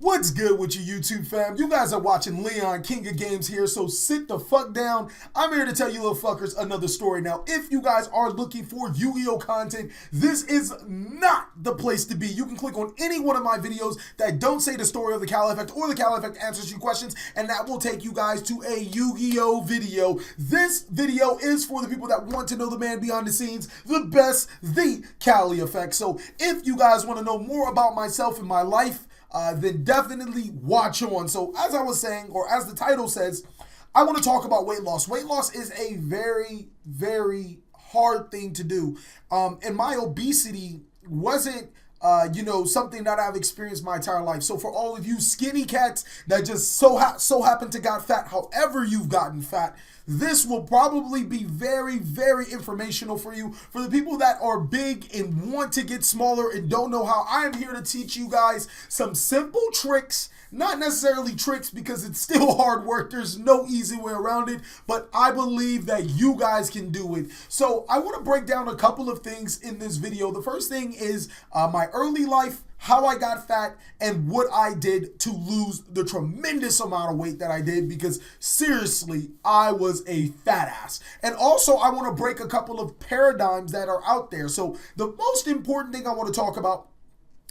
What's good with you YouTube fam? You guys are watching Leon King of Games here, so sit the fuck down. I'm here to tell you little fuckers another story. Now, if you guys are looking for Yu-Gi-Oh content, this is not the place to be. You can click on any one of my videos that don't say the story of the TheCaliEffect or the TheCaliEffect answers you questions, and that will take you guys to a Yu-Gi-Oh video. This video is for the people that want to know the man behind the scenes, the best, the TheCaliEffect. So if you guys want to know more about myself and my life, then definitely watch on. So as I was saying, or as the title says, I want to talk about weight loss. Weight loss is a very, very hard thing to do. And my obesity wasn't something that I've experienced my entire life. So for all of you skinny cats that just so happen to got fat, however you've gotten fat, this will probably be very, very informational for you. For the people that are big and want to get smaller and don't know how, I am here to teach you guys some simple tricks. Not necessarily tricks because it's still hard work. There's no easy way around it, but I believe that you guys can do it. So I want to break down a couple of things in this video. The first thing is my early life, how I got fat, and what I did to lose the tremendous amount of weight that I did, because seriously, I was a fat ass. And also, I want to break a couple of paradigms that are out there. So the most important thing I want to talk about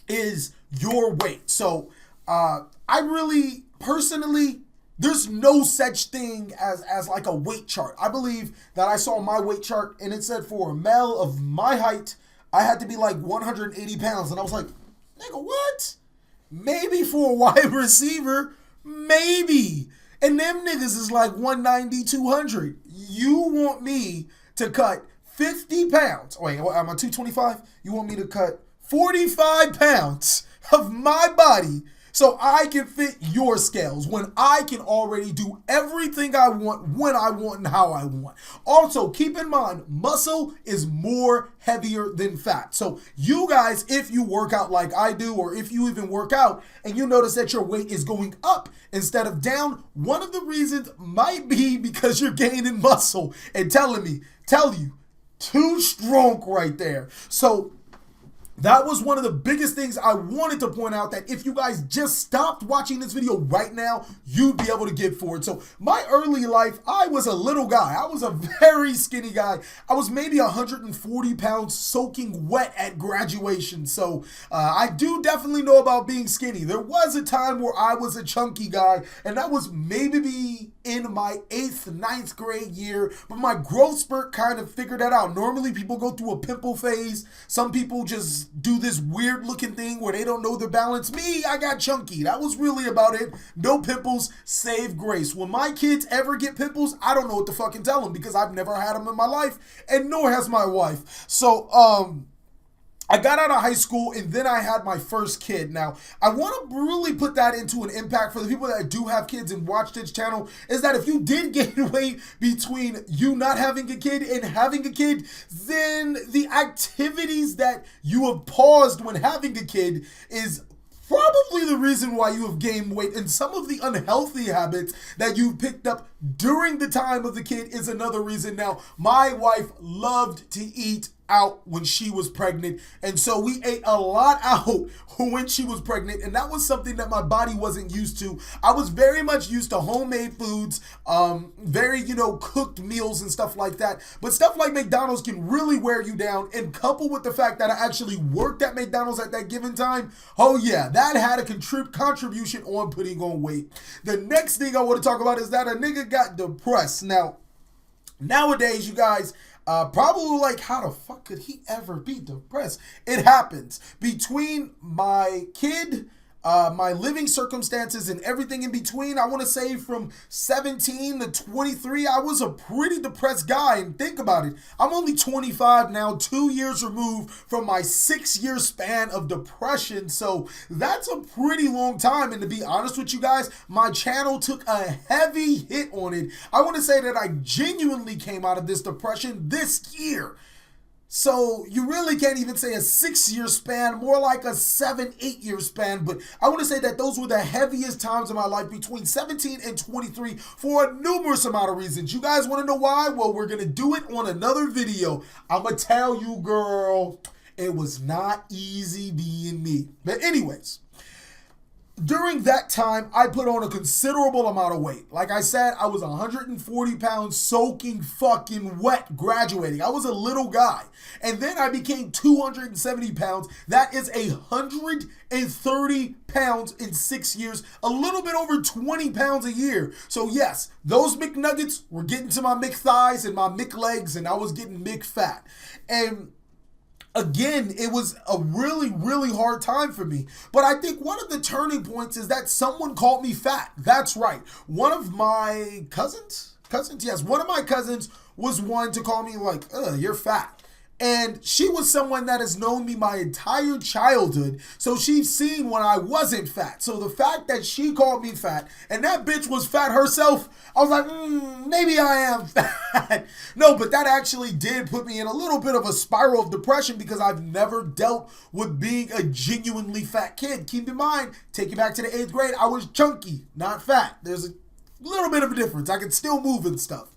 is your weight. So I really, personally, there's no such thing as like a weight chart. I believe that I saw my weight chart and it said for a male of my height, I had to be like 180 pounds. And I was like, nigga, what? Maybe for a wide receiver, maybe. And them niggas is like 190, 200. You want me to cut 50 pounds. Wait, am I 225? You want me to cut 45 pounds of my body so I can fit your scales when I can already do everything I want, when I want, and how I want. Also, keep in mind, muscle is more heavier than fat. So you guys, if you work out like I do, or if you even work out and you notice that your weight is going up instead of down, one of the reasons might be because you're gaining muscle. And tell you, too strong right there. So that was one of the biggest things I wanted to point out, that if you guys just stopped watching this video right now, you'd be able to get forward. So my early life, I was a little guy. I was a very skinny guy. I was maybe 140 pounds soaking wet at graduation. So I do definitely know about being skinny. There was a time where I was a chunky guy, and that was maybe in my 8th, 9th grade year, but my growth spurt kind of figured that out. Normally people go through a pimple phase. Some people just do this weird looking thing where they don't know their balance. Me, I got chunky. That was really about it. No pimples, save grace. When my kids ever get pimples, I don't know what to fucking tell them, because I've never had them in my life, and nor has my wife. So, I got out of high school and then I had my first kid. Now, I want to really put that into an impact for the people that do have kids and watch this channel, is that if you did gain weight between you not having a kid and having a kid, then the activities that you have paused when having a kid is probably the reason why you have gained weight, and some of the unhealthy habits that you've picked up during the time of the kid is another reason. Now, my wife loved to eat out when she was pregnant, and so we ate a lot out when she was pregnant, and that was something that my body wasn't used to. I was very much used to homemade foods, very cooked meals and stuff like that, but stuff like McDonald's can really wear you down, and coupled with the fact that I actually worked at McDonald's at that given time, oh yeah, that had a contribution on putting on weight. The next thing I want to talk about is that a nigga got depressed. Now, nowadays, you guys, probably like, how the fuck could he ever be depressed? It happens. Between my kid, my living circumstances, and everything in between, I want to say from 17 to 23, I was a pretty depressed guy. And think about it, I'm only 25 now, 2 years removed from my 6-year span of depression. So that's a pretty long time. And to be honest with you guys, my channel took a heavy hit on it. I want to say that I genuinely came out of this depression this year. So you really can't even say a 6-year span, more like a 7-8 year span. But I want to say that those were the heaviest times of my life between 17 and 23 for a numerous amount of reasons. You guys want to know why? Well, we're going to do it on another video. I'm going to tell you, girl, it was not easy being me. But anyways, during that time, I put on a considerable amount of weight. Like I said, I was 140 pounds soaking fucking wet graduating. I was a little guy. And then I became 270 pounds. That is 130 pounds in 6 years. A little bit over 20 pounds a year. So yes, those McNuggets were getting to my McThighs and my McLegs, and I was getting McFat. And again, it was a really, really hard time for me. But I think one of the turning points is that someone called me fat. That's right. One of my cousins? Yes, one of my cousins was one to call me like, you're fat. And she was someone that has known me my entire childhood, so she's seen when I wasn't fat. So the fact that she called me fat, and that bitch was fat herself, I was like, maybe I am fat. No, but that actually did put me in a little bit of a spiral of depression because I've never dealt with being a genuinely fat kid. Keep in mind, take you back to the 8th grade, I was chunky, not fat. There's a little bit of a difference. I can still move and stuff.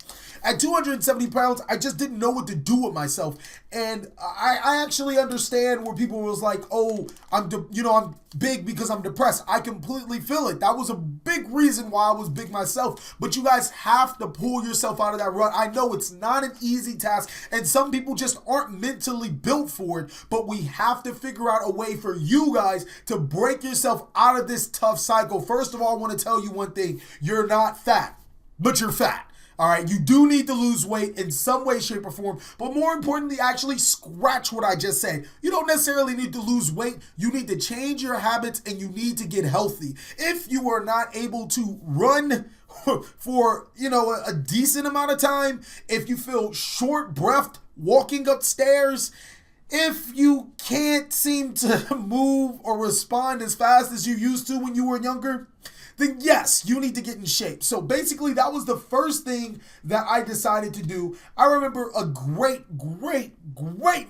At 270 pounds, I just didn't know what to do with myself. And I actually understand where people was like, oh, I'm big because I'm depressed. I completely feel it. That was a big reason why I was big myself. But you guys have to pull yourself out of that rut. I know it's not an easy task, and some people just aren't mentally built for it. But we have to figure out a way for you guys to break yourself out of this tough cycle. First of all, I want to tell you one thing. You're not fat, but you're fat. All right, you do need to lose weight in some way, shape, or form, but more importantly, actually scratch what I just said. You don't necessarily need to lose weight. You need to change your habits, and you need to get healthy. If you are not able to run for, a decent amount of time, if you feel short-breathed walking upstairs, if you can't seem to move or respond as fast as you used to when you were younger, then yes, you need to get in shape. So basically, that was the first thing that I decided to do. I remember a great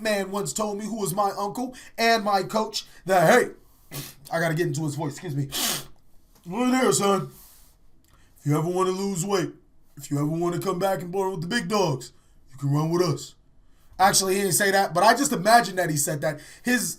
man once told me, who was my uncle and my coach, that, hey, I got to get into his voice, excuse me. Look here, son. If you ever want to lose weight, if you ever want to come back and board with the big dogs, you can run with us. Actually, he didn't say that, but I just imagined that he said that.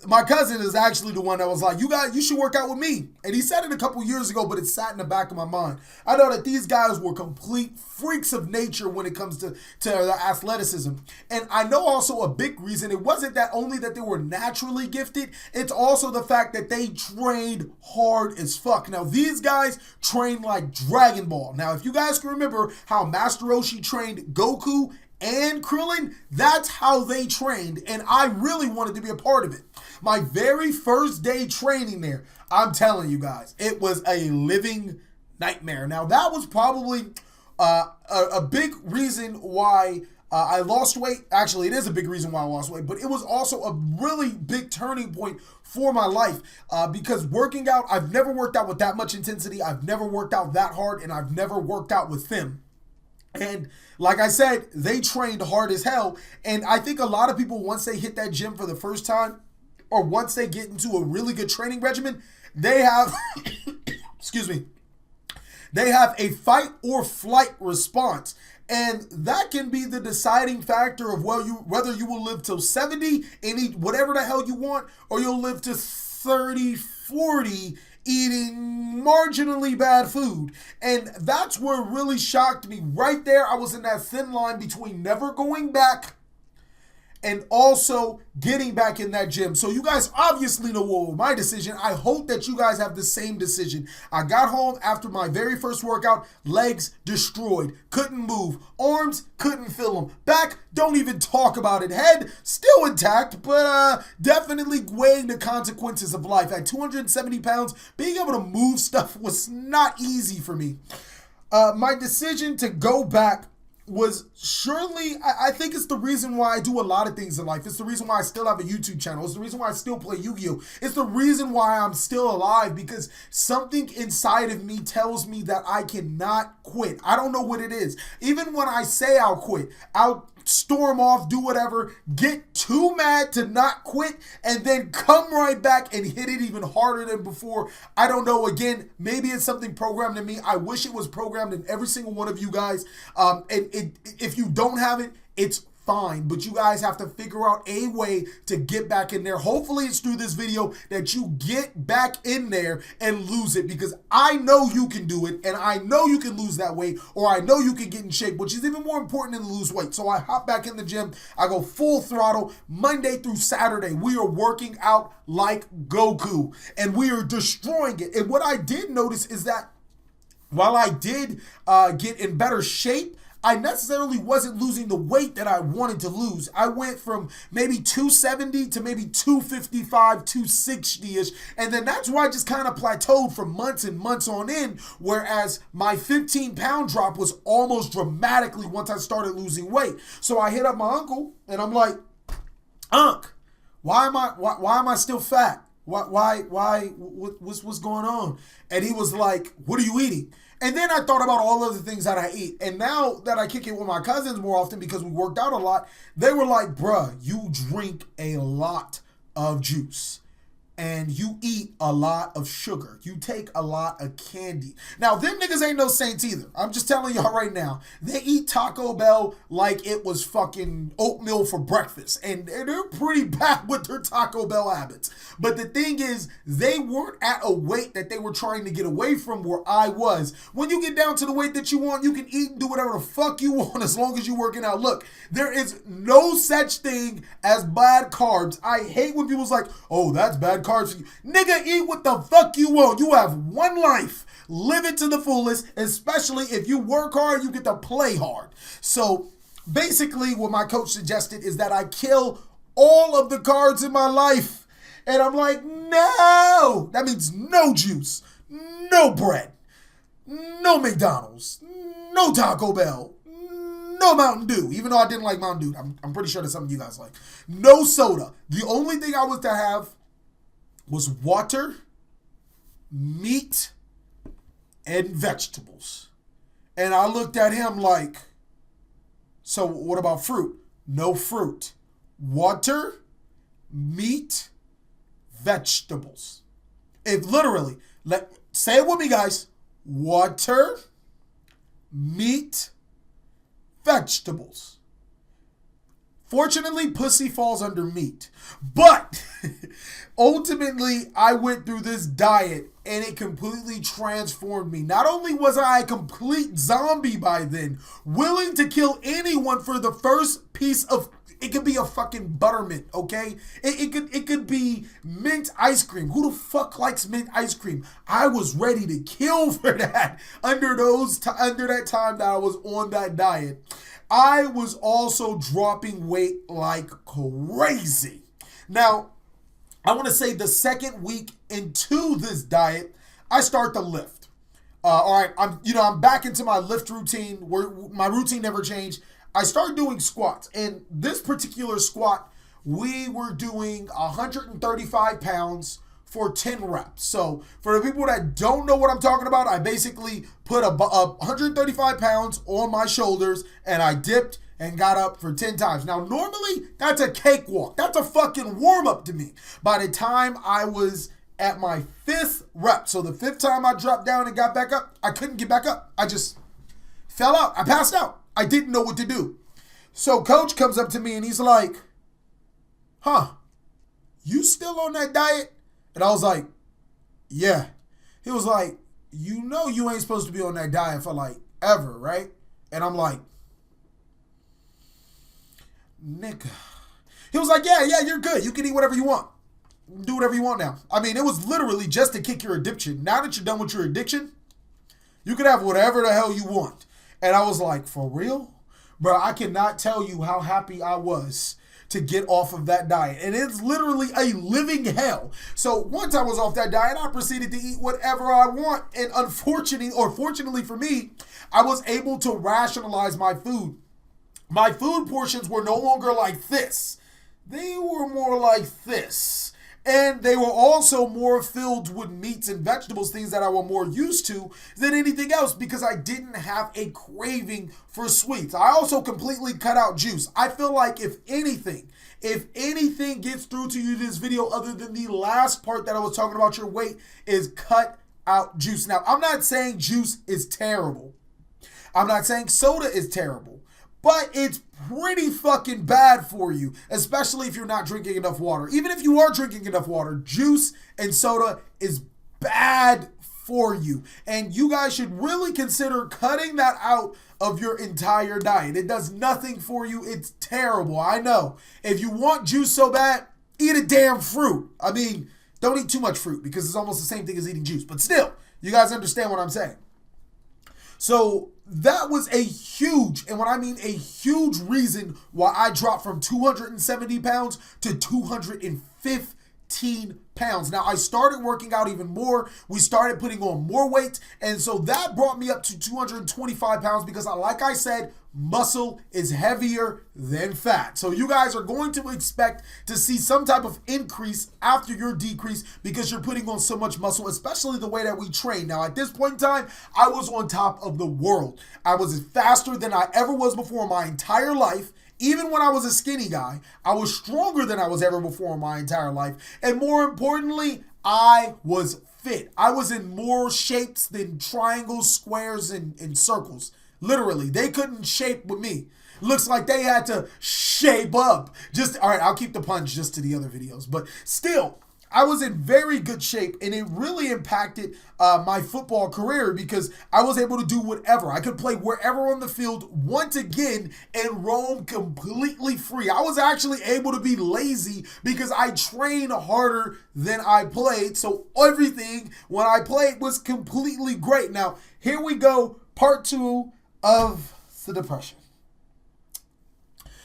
My cousin is actually the one that was like, you should work out with me. And he said it a couple years ago, but it sat in the back of my mind. I know that these guys were complete freaks of nature when it comes to the athleticism. And I know also a big reason, it wasn't that only that they were naturally gifted, it's also the fact that they trained hard as fuck. Now, these guys trained like Dragon Ball. Now, if you guys can remember how Master Roshi trained Goku and Krillin, that's how they trained, and I really wanted to be a part of it. My very first day training there, I'm telling you guys, it was a living nightmare. Now, that was probably a big reason why I lost weight. Actually, it is a big reason why I lost weight, but it was also a really big turning point for my life because working out, I've never worked out with that much intensity, I've never worked out that hard, and I've never worked out with them. And like I said, they trained hard as hell. And I think a lot of people, once they hit that gym for the first time, or once they get into a really good training regimen, they have, excuse me, they have a fight or flight response. And that can be the deciding factor of whether you will live till 70 and eat whatever the hell you want, or you'll live to 30, 40 eating marginally bad food. And that's where it really shocked me. Right there, I was in that thin line between never going back and also getting back in that gym. So you guys obviously know what was my decision. I hope that you guys have the same decision. I got home after my very first workout, legs destroyed, couldn't move, arms couldn't feel them, back, don't even talk about it, head still intact, but definitely weighing the consequences of life. At 270 pounds, being able to move stuff was not easy for me. My decision to go back was surely, I think it's the reason why I do a lot of things in life. It's the reason why I still have a YouTube channel. It's the reason why I still play Yu-Gi-Oh! It's the reason why I'm still alive, because something inside of me tells me that I cannot quit. I don't know what it is. Even when I say I'll quit, I'll storm off, do whatever, get too mad to not quit, and then come right back and hit it even harder than before. I don't know. Again, maybe it's something programmed in me. I wish it was programmed in every single one of you guys. And if you don't have it, it's fine, but you guys have to figure out a way to get back in there. Hopefully it's through this video that you get back in there and lose it, because I know you can do it, and I know you can lose that weight, or I know you can get in shape, which is even more important than lose weight. So I hop back in the gym. I go full throttle Monday through Saturday. We are working out like Goku, and we are destroying it. And what I did notice is that while I did get in better shape, I necessarily wasn't losing the weight that I wanted to lose. I went from maybe 270 to maybe 255, 260-ish. And then that's why I just kind of plateaued for months and months on end. Whereas my 15-pound drop was almost dramatically once I started losing weight. So I hit up my uncle and I'm like, Unc, why am I still fat? What's going on? And he was like, what are you eating? And then I thought about all of the things that I eat. And now that I kick it with my cousins more often because we worked out a lot, they were like, bruh, you drink a lot of juice. And you eat a lot of sugar. You take a lot of candy. Now, them niggas ain't no saints either. I'm just telling y'all right now. They eat Taco Bell like it was fucking oatmeal for breakfast. And they're pretty bad with their Taco Bell habits. But the thing is, they weren't at a weight that they were trying to get away from where I was. When you get down to the weight that you want, you can eat and do whatever the fuck you want as long as you're working out. Look, there is no such thing as bad carbs. I hate when people's like, oh, that's bad carbs for you. Nigga, eat what the fuck you want. You have one life. Live it to the fullest, especially if you work hard, you get to play hard. So basically what my coach suggested is that I kill all of the carbs in my life. And I'm like, no. That means no juice, no bread, no McDonald's, no Taco Bell, no Mountain Dew, even though I didn't like Mountain Dew. I'm pretty sure that's something you guys like. No soda. The only thing I was to have was water, meat, and vegetables. And I looked at him like, so what about fruit? No fruit. Water, meat, vegetables. If literally, say it with me, guys. Water, meat, vegetables. Fortunately, pussy falls under meat. But ultimately, I went through this diet and it completely transformed me. Not only was I a complete zombie by then, willing to kill anyone for the first piece of, it could be a fucking buttermint, okay? It could be mint ice cream. Who the fuck likes mint ice cream? I was ready to kill for that under that time that I was on that diet. I was also dropping weight like crazy. Now, I want to say the second week into this diet, I start to lift. All right, I'm back into my lift routine where my routine never changed. I started doing squats, and this particular squat, we were doing 135 pounds for 10 reps. So for the people that don't know what I'm talking about, I basically put 135 pounds on my shoulders and I dipped and got up for 10 times. Now, normally that's a cakewalk. That's a fucking warm up to me. By the time I was at my 5th rep, so the 5th time I dropped down and got back up, I couldn't get back up. I just fell out. I passed out. I didn't know what to do. So coach comes up to me and he's like, huh, you still on that diet? And I was like, yeah. He was like, you know you ain't supposed to be on that diet for like ever, right? And I'm like, nigga. He was like, yeah, you're good. You can eat whatever you want. Do whatever you want now. I mean, it was literally just to kick your addiction. Now that you're done with your addiction, you can have whatever the hell you want. And I was like, for real? Bro, I cannot tell you how happy I was to get off of that diet. And it's literally a living hell. So once I was off that diet, I proceeded to eat whatever I want. And fortunately for me, I was able to rationalize my food. My food portions were no longer like this. They were more like this. And they were also more filled with meats and vegetables, things that I were more used to than anything else because I didn't have a craving for sweets. I also completely cut out juice. I feel like if anything gets through to you this video other than the last part that I was talking about your weight is cut out juice. Now, I'm not saying juice is terrible. I'm not saying soda is terrible. but it's pretty fucking bad for you, especially if you're not drinking enough water. Even if you are drinking enough water, juice and soda is bad for you. And you guys should really consider cutting that out of your entire diet. It does nothing for you. It's terrible. I know. If you want juice so bad, eat a damn fruit. I mean, don't eat too much fruit because it's almost the same thing as eating juice. But still, you guys understand what I'm saying. So that was a huge, and when I mean a huge reason why I dropped from 270 pounds to 215 pounds. Now, I started working out even more. We started putting on more weight, and so that brought me up to 225 pounds because, like I said, muscle is heavier than fat. So you guys are going to expect to see some type of increase after your decrease because you're putting on so much muscle, especially the way that we train. Now, at this point in time, I was on top of the world. I was faster than I ever was before in my entire life. Even when I was a skinny guy, I was stronger than I was ever before in my entire life. And more importantly, I was fit. I was in more shapes than triangles, squares, and circles. Literally, they couldn't shape with me. Looks like they had to shape up. All right, I'll keep the puns just to the other videos. But still, I was in very good shape, and it really impacted my football career because I was able to do whatever. I could play wherever on the field once again and roam completely free. I was actually able to be lazy because I trained harder than I played. So everything when I played was completely great. Now, here we go, part 2 of the depression.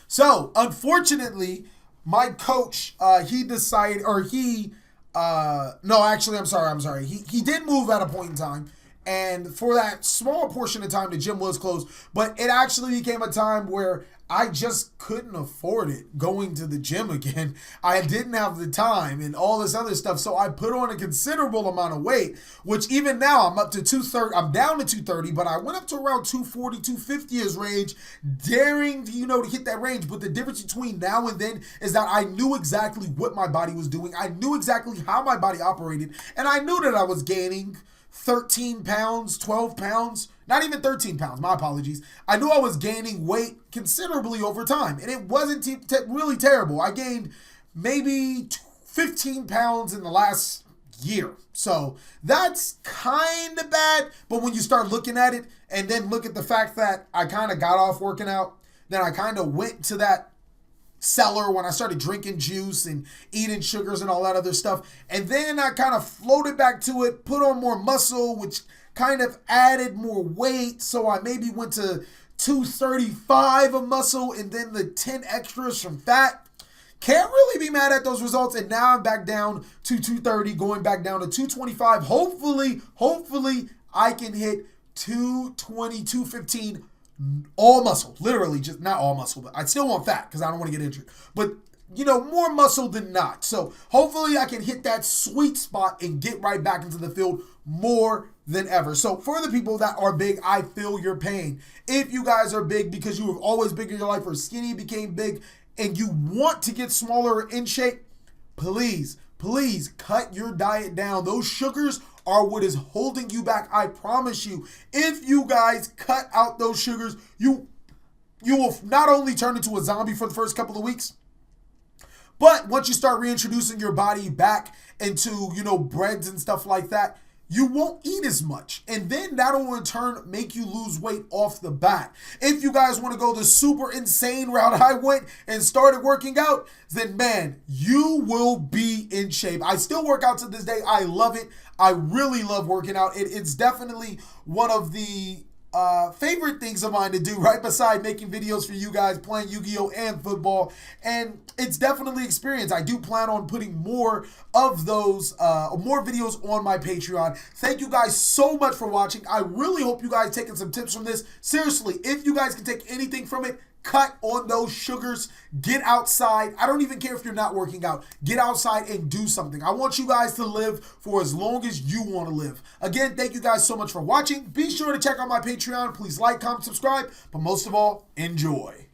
So, unfortunately, my coach, he decided, or he, no, actually, I'm sorry. He did move at a point in time, and for that small portion of time, the gym was closed, but it actually became a time where I just couldn't afford it going to the gym again. I didn't have the time and all this other stuff, so I put on a considerable amount of weight, which even now I'm up to 230. I'm down to 230, but I went up to around 240, 250 as range, daring to, to hit that range. But the difference between now and then is that I knew exactly what my body was doing. I knew exactly how my body operated, and I knew that I was gaining 13 pounds, 12 pounds, not even 13 pounds, my apologies. I knew I was gaining weight considerably over time, and it wasn't really terrible. I gained maybe 15 pounds in the last year. So that's kind of bad, but when you start looking at it and then look at the fact that I kind of got off working out, then I kind of went to that cellar when I started drinking juice and eating sugars and all that other stuff. And then I kind of floated back to it, put on more muscle, which kind of added more weight. So I maybe went to 235 of muscle and then the 10 extras from fat. Can't really be mad at those results. And now I'm back down to 230, going back down to 225. Hopefully I can hit 220, 215 all muscle, literally, just not all muscle, but I still want fat because I don't want to get injured. But, more muscle than not. So hopefully I can hit that sweet spot and get right back into the field more than ever. So for the people that are big, I feel your pain. If you guys are big because you were always big in your life or skinny became big and you want to get smaller or in shape, please cut your diet down. Those sugars are what is holding you back. I promise you, if you guys cut out those sugars, you will not only turn into a zombie for the first couple of weeks, but once you start reintroducing your body back into, breads and stuff like that, you won't eat as much. And then that'll in turn make you lose weight off the bat. If you guys want to go the super insane route I went and started working out, then man, you will be in shape. I still work out to this day. I love it. I really love working out. It's definitely one of the favorite things of mine to do, right beside making videos for you guys, playing Yu-Gi-Oh! And football. And it's definitely experience. I do plan on putting more of those, more videos on my Patreon. Thank you guys so much for watching. I really hope you guys taking some tips from this. Seriously, if you guys can take anything from it, cut on those sugars, get outside. I don't even care if you're not working out. Get outside and do something. I want you guys to live for as long as you want to live. Again, thank you guys so much for watching. Be sure to check out my Patreon. Please like, comment, subscribe, but most of all, enjoy.